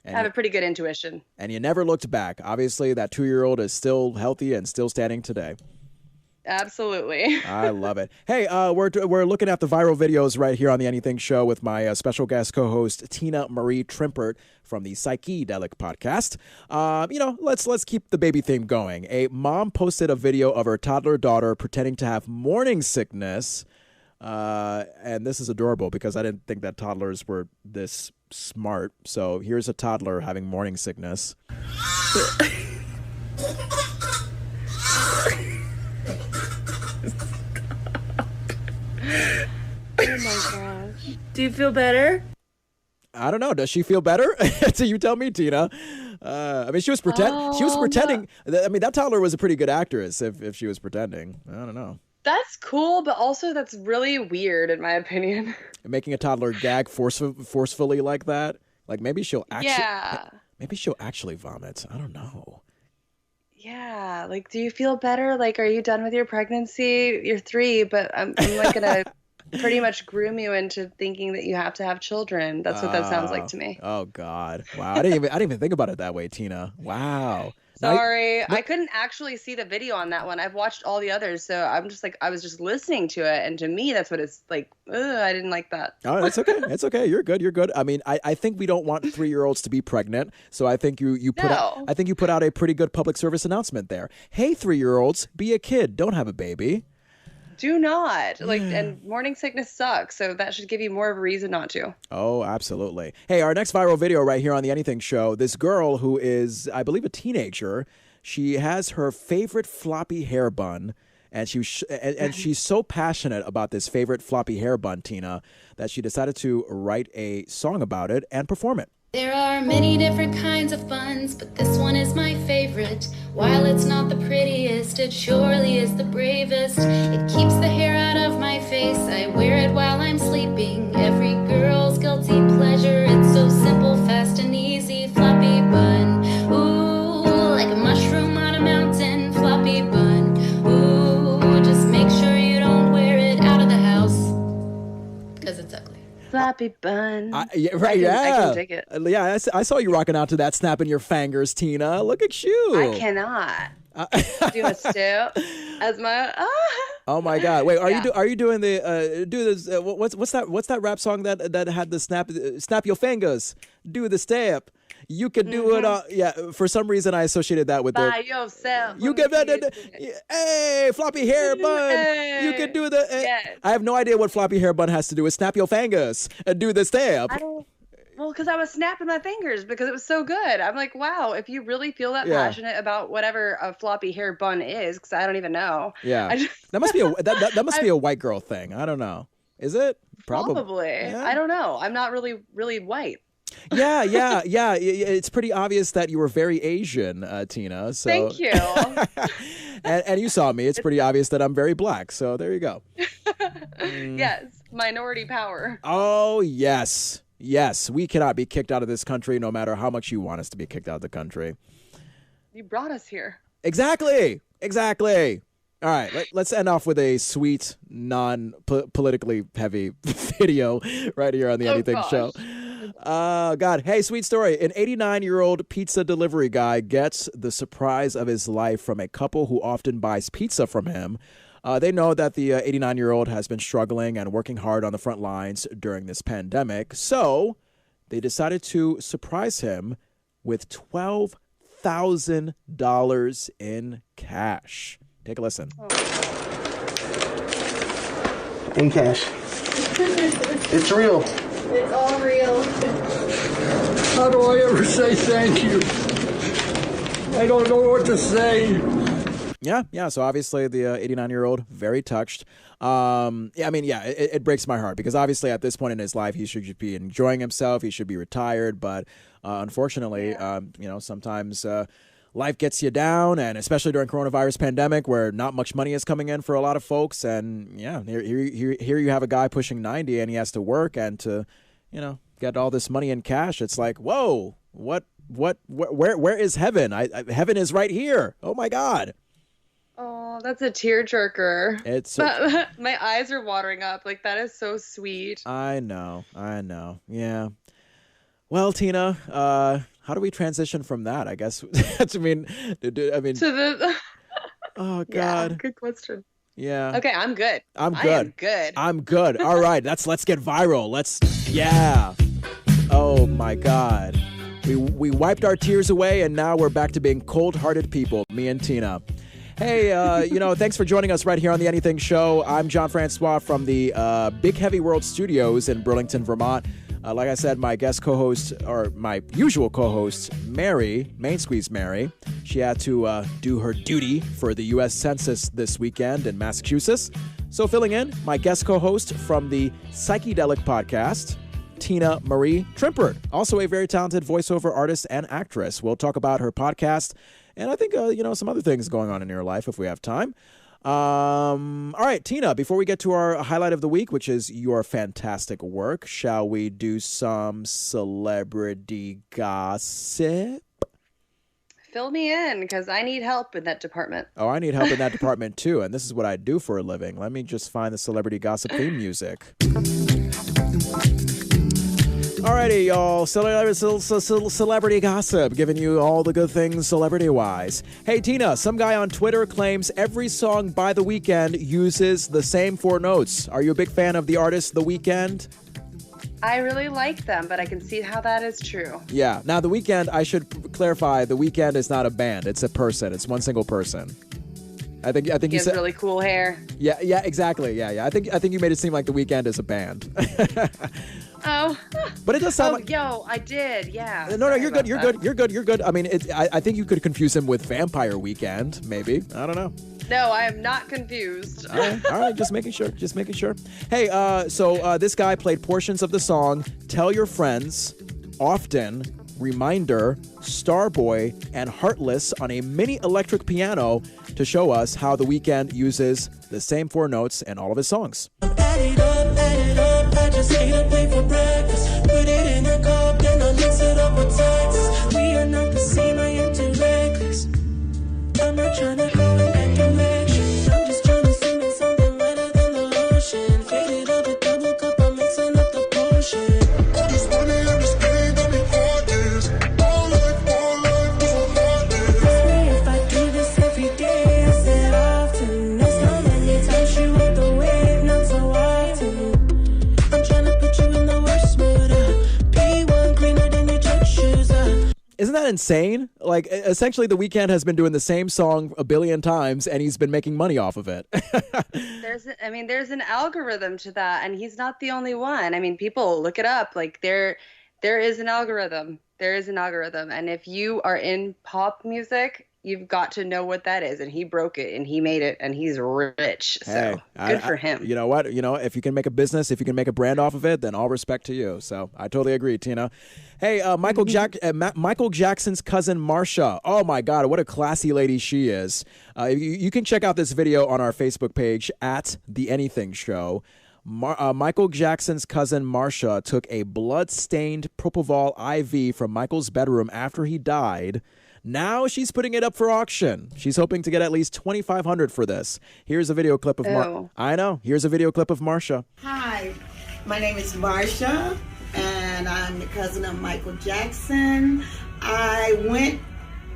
I have a pretty good intuition. And you never looked back. Obviously, that 2-year-old is still healthy and still standing today. Absolutely. I love it. Hey, we're looking at the viral videos right here on the Anything Show with my special guest co-host Tina Marie Trimpert from the Psyche-Delic Podcast. You know, let's keep the baby theme going. A mom posted a video of her toddler daughter pretending to have morning sickness, and this is adorable because I didn't think that toddlers were this smart. So here's a toddler having morning sickness. Oh my gosh. Do you feel better? I don't know. Does she feel better? So you tell me, Tina. I mean, she was pretending. No. I mean, that toddler was a pretty good actress if she was pretending. I don't know. That's cool, but also that's really weird in my opinion. Making a toddler gag forcefully like that. Like maybe she'll actually vomit. I don't know. Yeah. Like, do you feel better? Like, are you done with your pregnancy? You're 3, but I'm like gonna pretty much groom you into thinking that you have to have children. That's what that sounds like to me. Oh God! Wow! I didn't even think about it that way, Tina. Wow. Sorry, I couldn't actually see the video on that one. I've watched all the others, so I'm just like, I was just listening to it, and to me, that's what it's like. I didn't like that. Oh, that's okay. It's okay. You're good. You're good. I mean, I think we don't want 3-year-olds to be pregnant, so I think you put out a pretty good public service announcement there. Hey, 3-year-olds, be a kid. Don't have a baby. Do not. And morning sickness sucks, so that should give you more of a reason not to. Oh, absolutely. Hey, our next viral video right here on The Anything Show, this girl who is, I believe, a teenager, she has her favorite floppy hair bun, and she's so passionate about this favorite floppy hair bun, Tina, that she decided to write a song about it and perform it. There are many different kinds of buns, but this one is my favorite. While it's not the prettiest, it surely is the bravest. It keeps the hair out of my face. I wear it while I'm sleeping. Every girl's guilty pleasure. It's so simple, fast and easy. Floppy bun. Ooh, like a mushroom on a mountain. Floppy bun. Ooh, just make sure you don't wear it out of the house, because it's ugly. Floppy bun. I can dig it. Yeah, I saw you rocking out to that, snapping your fingers, Tina. Look at you. I cannot do a step as my. Oh my God! Wait, are you doing the do this? What's that rap song that had the snap your fingers, do the step? You could do it. For some reason I associated that with by yourself. You get that. Hey, floppy hair bun. Hey. You could do the. Yes. I have no idea what floppy hair bun has to do with snap your fingers and do the step. Well, because I was snapping my fingers because it was so good. I'm like, wow, if you really feel that passionate about whatever a floppy hair bun is, because I don't even know. Yeah, that must be that must be a white girl thing. I don't know. Is it? Probably. Yeah. I don't know. I'm not really white. Yeah. It's pretty obvious that you were very Asian, Tina. So. Thank you. and you saw me. It's pretty obvious that I'm very black. So there you go. Yes, minority power. Oh, yes. Yes, we cannot be kicked out of this country no matter how much you want us to be kicked out of the country. You brought us here. Exactly. All right, let's end off with a sweet, non-politically heavy video right here on The Anything Show. God. Hey, sweet story. An 89-year-old pizza delivery guy gets the surprise of his life from a couple who often buys pizza from him. They know that the 89-year-old has been struggling and working hard on the front lines during this pandemic. So they decided to surprise him with $12,000 in cash. Take a listen. In cash. It's real. It's all real. How do I ever say thank you? I don't know what to say. Yeah. So obviously the 89-year-old, very touched. It breaks my heart because obviously at this point in his life, he should be enjoying himself. He should be retired. But unfortunately, sometimes life gets you down, and especially during coronavirus pandemic where not much money is coming in for a lot of folks. And here you have a guy pushing 90 and he has to work and to, get all this money in cash. It's like, whoa, where is heaven? Heaven is right here. Oh my God. Oh, that's a tearjerker. It's my eyes are watering up. Like, that is so sweet. I know. Yeah. Well, Tina, how do we transition from that? I guess. To the. Oh God. Yeah, good question. Yeah. Okay, I'm good. I'm good. All right, let's get viral. Yeah. Oh my God. We wiped our tears away, and now we're back to being cold-hearted people. Me and Tina. Hey, thanks for joining us right here on The Anything Show. I'm Jon Francois from the Big Heavy World Studios in Burlington, Vermont. Like I said, my guest co-host, or my usual co-host, Mary, Main Squeeze Mary, she had to do her duty for the U.S. Census this weekend in Massachusetts. So filling in, my guest co-host from the Psyche-Delic Podcast, Tina Marie Trimpert, also a very talented voiceover artist and actress. We'll talk about her podcast and I think, some other things going on in your life if we have time. All right, Tina, before we get to our highlight of the week, which is your fantastic work, shall we do some celebrity gossip? Fill me in, because I need help in that department. Oh, I need help in that department too, and this is what I do for a living. Let me just find the celebrity gossip theme music. Alrighty, y'all. Celebrity gossip, giving you all the good things celebrity-wise. Hey, Tina, some guy on Twitter claims every song by The Weeknd uses the same 4 notes. Are you a big fan of the artist The Weeknd? I really like them, but I can see how that is true. Yeah. Now, The Weeknd, I should clarify, The Weeknd is not a band. It's a person. It's one single person. I think he has really cool hair. Yeah, exactly. Yeah. I think you made it seem like The Weeknd is a band. Oh. But it does sound like... Yo, I did, yeah. No, you're good. You're good. I mean, I think you could confuse him with Vampire Weekend, maybe. I don't know. No, I am not confused. All right, just making sure. Hey, so this guy played portions of the song Tell Your Friends, Often, Reminder, Starboy, and Heartless on a mini electric piano to show us how The Weeknd uses the same 4 notes in all of his songs. Add it up, I just ate a plate for breakfast. Put it in a cup, then I mix it up with Texas. We are not the same, I am too reckless. I'm not trying to go in that direction. I'm just trying to sing in something better than the ocean. Faded up a double cup, I'm mixing up the potion. All this money and this pain got me heartless. All life is a heartless. Ask me if I do this every day, I said often. Next time I touch you with the wave, not so often. I'm trying to put you in the worst mood. P1 cleaner than your church shoes. Isn't that insane? Like, essentially, The Weeknd has been doing the same song a billion times, and he's been making money off of it. There's an algorithm to that, and he's not the only one. I mean, people look it up. Like, there is an algorithm. There is an algorithm, and if you are in pop music, you've got to know what that is. And he broke it, and he made it, and he's rich. So good for him. You know what? If you can make a business, if you can make a brand off of it, then all respect to you. So I totally agree, Tina. Hey, Michael Jackson's cousin Marsha. Oh my God, what a classy lady she is. You can check out this video on our Facebook page at The Anything Show. Michael Jackson's cousin Marsha took a blood-stained Propofol IV from Michael's bedroom after he died. Now she's putting it up for auction. She's hoping to get at least $2,500 for this. Here's a video clip of Here's a video clip of Marsha. Hi, my name is Marsha, and I'm the cousin of Michael Jackson. I went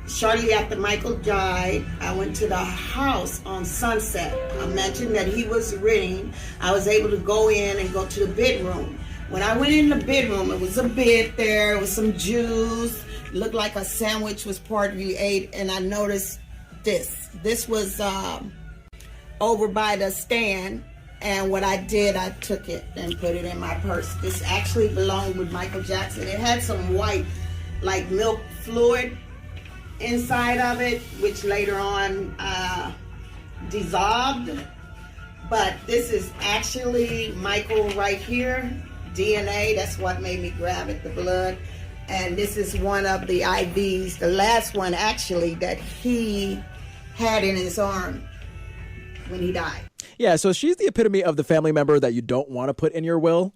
shortly after Michael died. I went to the house on Sunset. I mentioned that he was renting. I was able to go in and go to the bedroom. When I went in the bedroom, it was a bed there, it was some juice. Looked like a sandwich was part you ate, and I noticed this. This was over by the stand, and what I did, I took it and put it in my purse. This actually belonged with Michael Jackson. It had some white, like milk fluid inside of it, which later on dissolved. But this is actually Michael right here, DNA. That's what made me grab it, the blood. And this is one of the IVs, the last one actually that he had in his arm when he died. Yeah, so she's the epitome of the family member that you don't want to put in your will.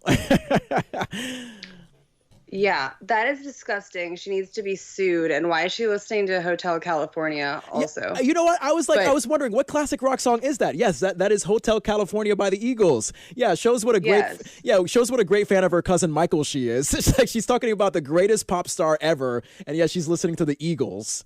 Yeah, that is disgusting. She needs to be sued. And why is she listening to Hotel California also? Yeah, you know what? I was wondering, what classic rock song is that? Yes, that is Hotel California by the Eagles. Yeah, shows what a great fan of her cousin Michael she is. It's like she's talking about the greatest pop star ever, and yet she's listening to the Eagles.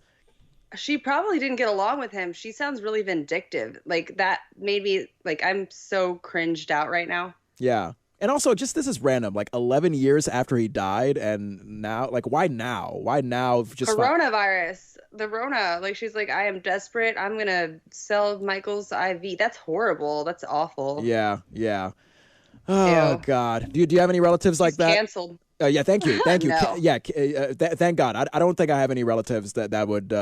She probably didn't get along with him. She sounds really vindictive. Like, that made me, like, I'm so cringed out right now. Yeah. And also, this is random. Like 11 years after he died, and now, like, why now? Why now? Just coronavirus, the Rona. Like, she's like, I am desperate. I'm gonna sell Michael's IV. That's horrible. That's awful. Yeah. Oh Ew. God. Do you have any relatives like that? Canceled. Yeah. Thank you. No. Thank God. I don't think I have any relatives that would.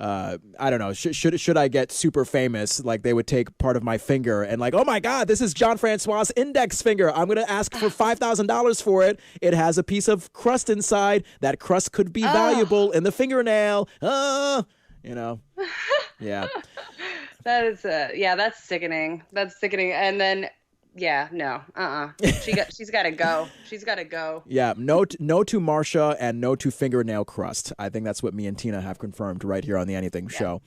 I don't know. Should I get super famous? Like, they would take part of my finger and like, oh my God, this is Jon Francois' index finger. I'm gonna ask for $5,000 for it. It has a piece of crust inside. That crust could be valuable in the fingernail. Yeah. That is that's sickening. That's sickening. And then Yeah, no, she's got to go. She's got to go. Yeah, no to Marsha and no to fingernail crust. I think that's what me and Tina have confirmed right here on the Anything Show.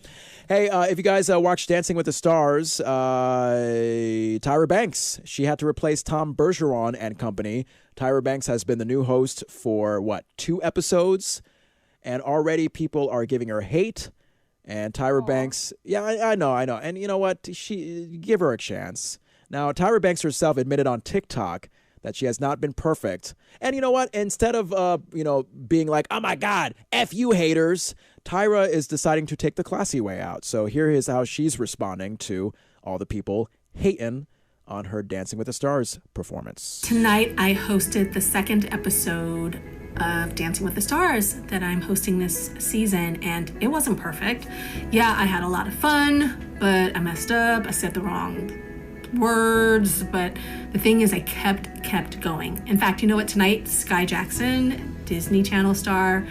Hey, if you guys watch Dancing with the Stars, Tyra Banks, she had to replace Tom Bergeron and company. Tyra Banks has been the new host for, 2 episodes? And already people are giving her hate. And Tyra Banks, I know. And you know what? Give her a chance. Now, Tyra Banks herself admitted on TikTok that she has not been perfect. And you know what? Instead of, being like, oh my God, F you haters, Tyra is deciding to take the classy way out. So here is how she's responding to all the people hating on her Dancing with the Stars performance. Tonight, I hosted the second episode of Dancing with the Stars that I'm hosting this season, and it wasn't perfect. Yeah, I had a lot of fun, but I messed up. I said the wrong words, but the thing is I kept going. In fact, you know what? Tonight, Sky Jackson, Disney Channel star,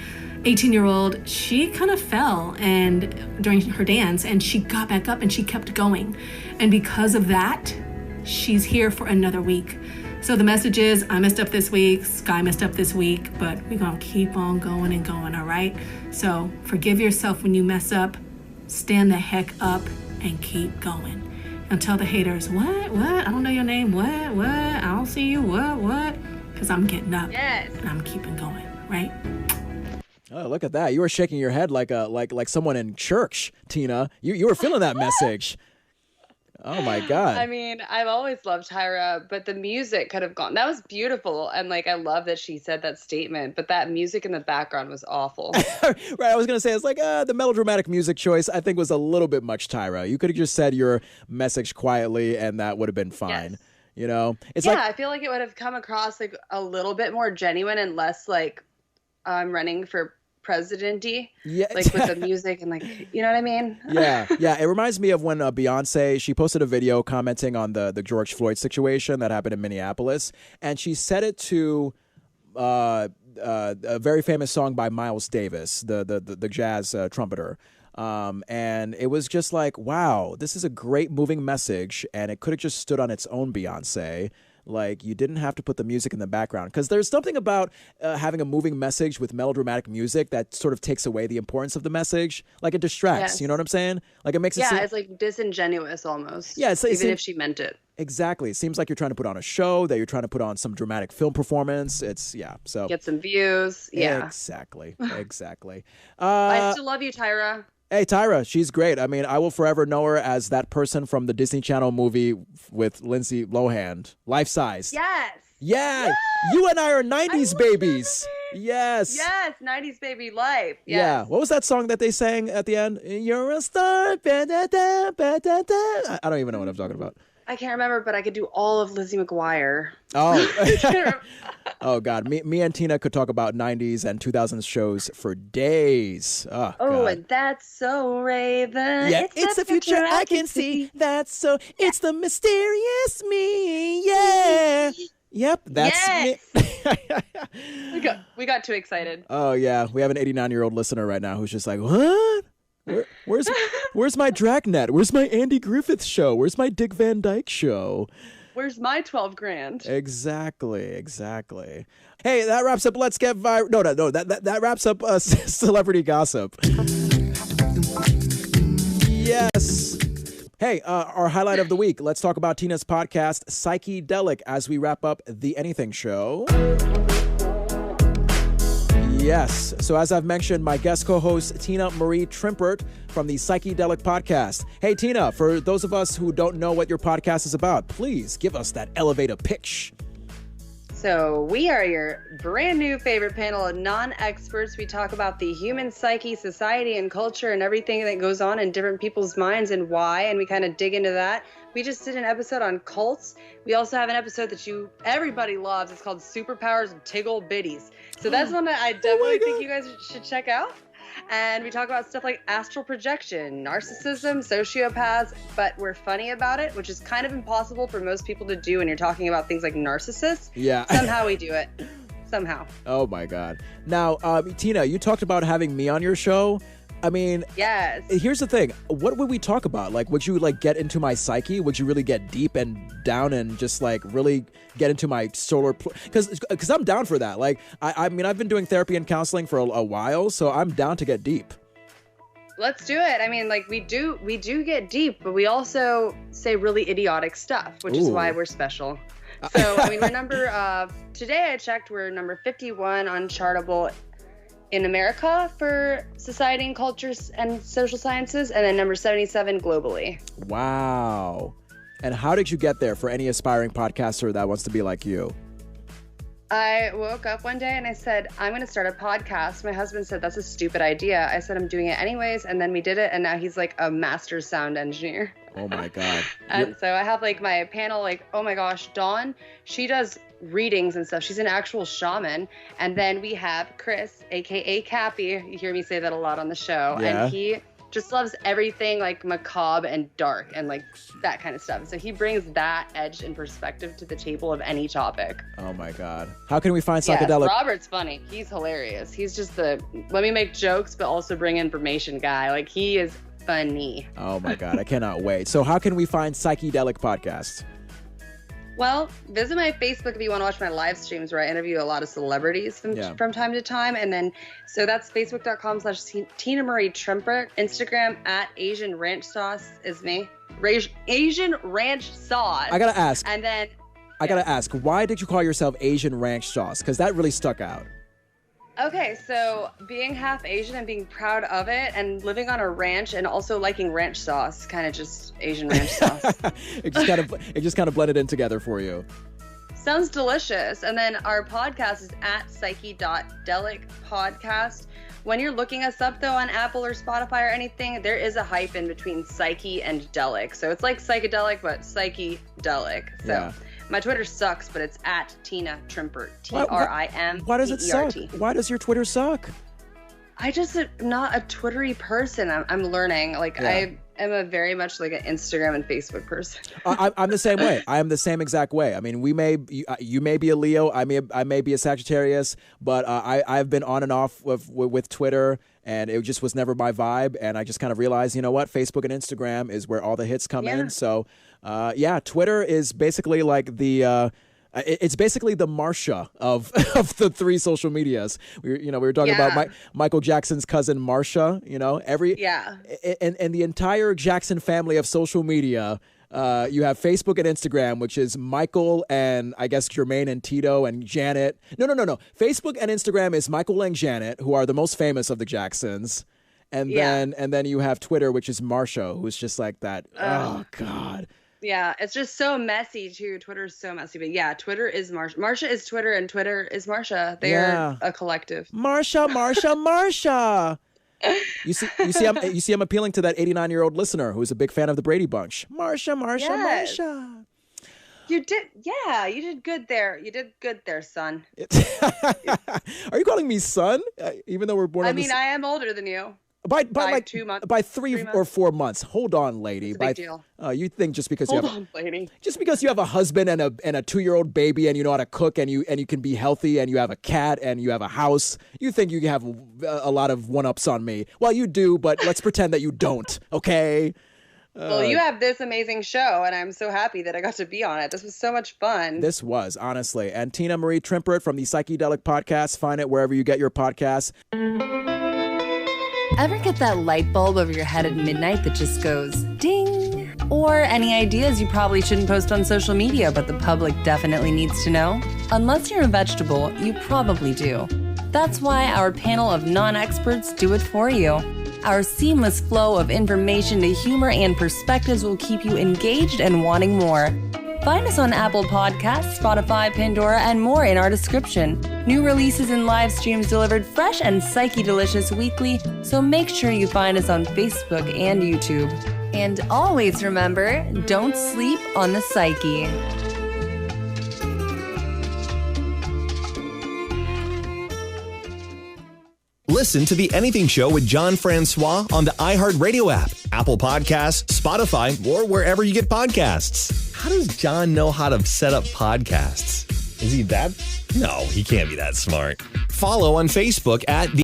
18-year-old, she kind of fell and during her dance, and she got back up and she kept going. And because of that, she's here for another week. So the message is, I messed up this week, Sky messed up this week, but we're gonna keep on going and going, all right? So forgive yourself when you mess up, stand the heck up, and keep going. And tell the haters, what? I don't know your name, what? I don't see you, what? Because I'm getting up, and I'm keeping going, right? Oh, look at that. You were shaking your head like someone in church, Tina. You were feeling that message. Oh my God. I mean, I've always loved Tyra, but the music could have gone. That was beautiful. And I love that she said that statement, but that music in the background was awful. Right. I was going to say, it's the melodramatic music choice, I think, was a little bit much, Tyra. You could have just said your message quietly and that would have been fine. Yes. You know, I feel like it would have come across a little bit more genuine and less I'm running for president-y, with the music and you know what I mean? Yeah. It reminds me of when Beyonce, she posted a video commenting on the George Floyd situation that happened in Minneapolis, and she set it to a very famous song by Miles Davis, the jazz trumpeter. And it was just wow, this is a great moving message, and it could have just stood on its own, Beyonce. You didn't have to put the music in the background, because there's something about having a moving message with melodramatic music that sort of takes away the importance of the message. It distracts. Yes. You know what I'm saying? It makes it seem... it's disingenuous almost. Yeah, even if she meant it. Exactly. It seems like you're trying to put on a show, that you're trying to put on some dramatic film performance. So get some views. Yeah. Exactly. I still love you, Tyra. Hey, Tyra, she's great. I mean, I will forever know her as that person from the Disney Channel movie with Lindsay Lohan, Life Size. Yes. Yeah. Yes. You and I are 90s babies. Yes. Yes, 90s baby life. Yes. Yeah. What was that song that they sang at the end? You're a star. I don't even know what I'm talking about. I can't remember, but I could do all of Lizzie McGuire. Oh. Oh, God. Me and Tina could talk about 90s and 2000s shows for days. Oh, God. And that's so Raven. Yeah, it's the future I can see. That's so... It's the mysterious me. Yeah. Yep, that's me. We got too excited. Oh, yeah. We have an 89-year-old listener right now who's just like, what? Where's my Dragnet? Where's my Andy Griffith show? Where's my Dick Van Dyke show? Where's my 12 grand? Exactly. Hey, that wraps up Let's Get Viral. No. That wraps up celebrity gossip. Yes. Hey, our highlight of the week. Let's talk about Tina's podcast, Psyche-Delic, as we wrap up the Anything Show. Yes. So as I've mentioned, my guest co-host, Tina Marie Trimpert from the Psyche-Delic Podcast. Hey, Tina, for those of us who don't know what your podcast is about, please give us that elevator pitch. So we are your brand new favorite panel of non-experts. We talk about the human psyche, society, and culture, and everything that goes on in different people's minds and why, and we kind of dig into that. We just did an episode on cults. We also have an episode that everybody loves. It's called Superpowers and Tiggle Bitties. So that's one that I definitely think you guys should check out. And we talk about stuff like astral projection, narcissism, sociopaths, but we're funny about it, which is kind of impossible for most people to do when you're talking about things like narcissists. Yeah. Somehow we do it. Somehow. Oh, my God. Now, Tina, you talked about having me on your show. I mean, yes. Here's the thing. What would we talk about? Like, would you like get into my psyche? Would you really get deep and down and just like really get into my solar? Because I'm down for that. Like, I mean, I've been doing therapy and counseling for a while, so I'm down to get deep. Let's do it. I mean, like we do get deep, but we also say really idiotic stuff, which is why we're special. So, I mean, today I checked, we're number 51 on Chartable in America for society and cultures and social sciences, and then number 77 globally. Wow. And how did you get there for any aspiring podcaster that wants to be like you? I woke up one day and I said, I'm going to start a podcast. My husband said, that's a stupid idea. I said, I'm doing it anyways. And then we did it. And now he's like a master sound engineer. Oh my God. And so I have like my panel, like, oh my gosh, Dawn, she does readings and stuff. She's an actual shaman. And then we have Chris, AKA Cappy. You hear me say that a lot on the show. Yeah. And he just loves everything like macabre and dark and like that kind of stuff. So he brings that edge and perspective to the table of any topic. Oh my God. How can we find Psyche-Delic? Yes, Robert's funny. He's hilarious. He's just the let me make jokes but also bring information guy. Like he is funny. Oh my God. I cannot wait. So how can we find Psyche-Delic Podcast? Well, visit my Facebook if you want to watch my live streams where I interview a lot of celebrities from time to time. And then, so that's facebook.com/Tina Marie Trimpert. Instagram @Asian Ranch Sauce is me. Asian Ranch Sauce. I gotta ask. And then, I gotta ask, why did you call yourself Asian Ranch Sauce? Because that really stuck out. Okay, so being half Asian and being proud of it and living on a ranch and also liking ranch sauce, kind of just Asian ranch sauce. It just kind of blended in together for you. Sounds delicious. And then our podcast is @Psyche-Delic Podcast. When you're looking us up though on Apple or Spotify or anything, there is a hyphen between psyche and delic. So it's like psychedelic, but Psyche-Delic. So. Yeah. My Twitter sucks, but it's @Tina Trimpert. TRIMPERT. Why does it suck? Why does your Twitter suck? I just am not a Twittery person. I'm learning. Like I am a very much like an Instagram and Facebook person. I'm the same way. I am the same exact way. I mean, you may be a Leo. I may be a Sagittarius, but I've been on and off with Twitter, and it just was never my vibe. And I just kind of realized, you know what? Facebook and Instagram is where all the hits come in. So. Twitter is basically like it's basically the Marsha of the three social medias. We were talking about Michael Jackson's cousin Marsha. And the entire Jackson family of social media. You have Facebook and Instagram, which is Michael and I guess Jermaine and Tito and Janet. No. Facebook and Instagram is Michael and Janet, who are the most famous of the Jacksons. And then you have Twitter, which is Marsha, who's just like that. Oh God. Yeah, it's just so messy too. Twitter's so messy, but yeah, Twitter is Marsha. Marsha is Twitter, and Twitter is Marsha. They are a collective. Marsha. You see, I'm appealing to that 89-year-old listener who's a big fan of the Brady Bunch. Marsha. You did good there. You did good there, son. Are you calling me son? Even though we're born. I mean, I am older than you. By like 2 months. By 3 or 4 months. Hold on, lady. It's a big deal. You think just because lady. Just because you have a husband and a 2-year-old baby and you know how to cook and you can be healthy and you have a cat and you have a house, you think you have a lot of one-ups on me. Well, you do, but let's pretend that you don't, okay? Well, you have this amazing show, and I'm so happy that I got to be on it. This was so much fun. This was, honestly. And Tina Marie Trimpert from the Psyche-Delic Podcast. Find it wherever you get your podcasts. Ever get that light bulb over your head at midnight that just goes ding? Or any ideas you probably shouldn't post on social media, but the public definitely needs to know? Unless you're a vegetable, you probably do. That's why our panel of non-experts do it for you. Our seamless flow of information to humor and perspectives will keep you engaged and wanting more. Find us on Apple Podcasts, Spotify, Pandora, and more in our description. New releases and live streams delivered fresh and psyche-delicious weekly, so make sure you find us on Facebook and YouTube. And always remember, don't sleep on the psyche. Listen to The Anything Show with Jon Francois on the iHeartRadio app, Apple Podcasts, Spotify, or wherever you get podcasts. How does John know how to set up podcasts? Is he that? No, he can't be that smart. Follow on Facebook at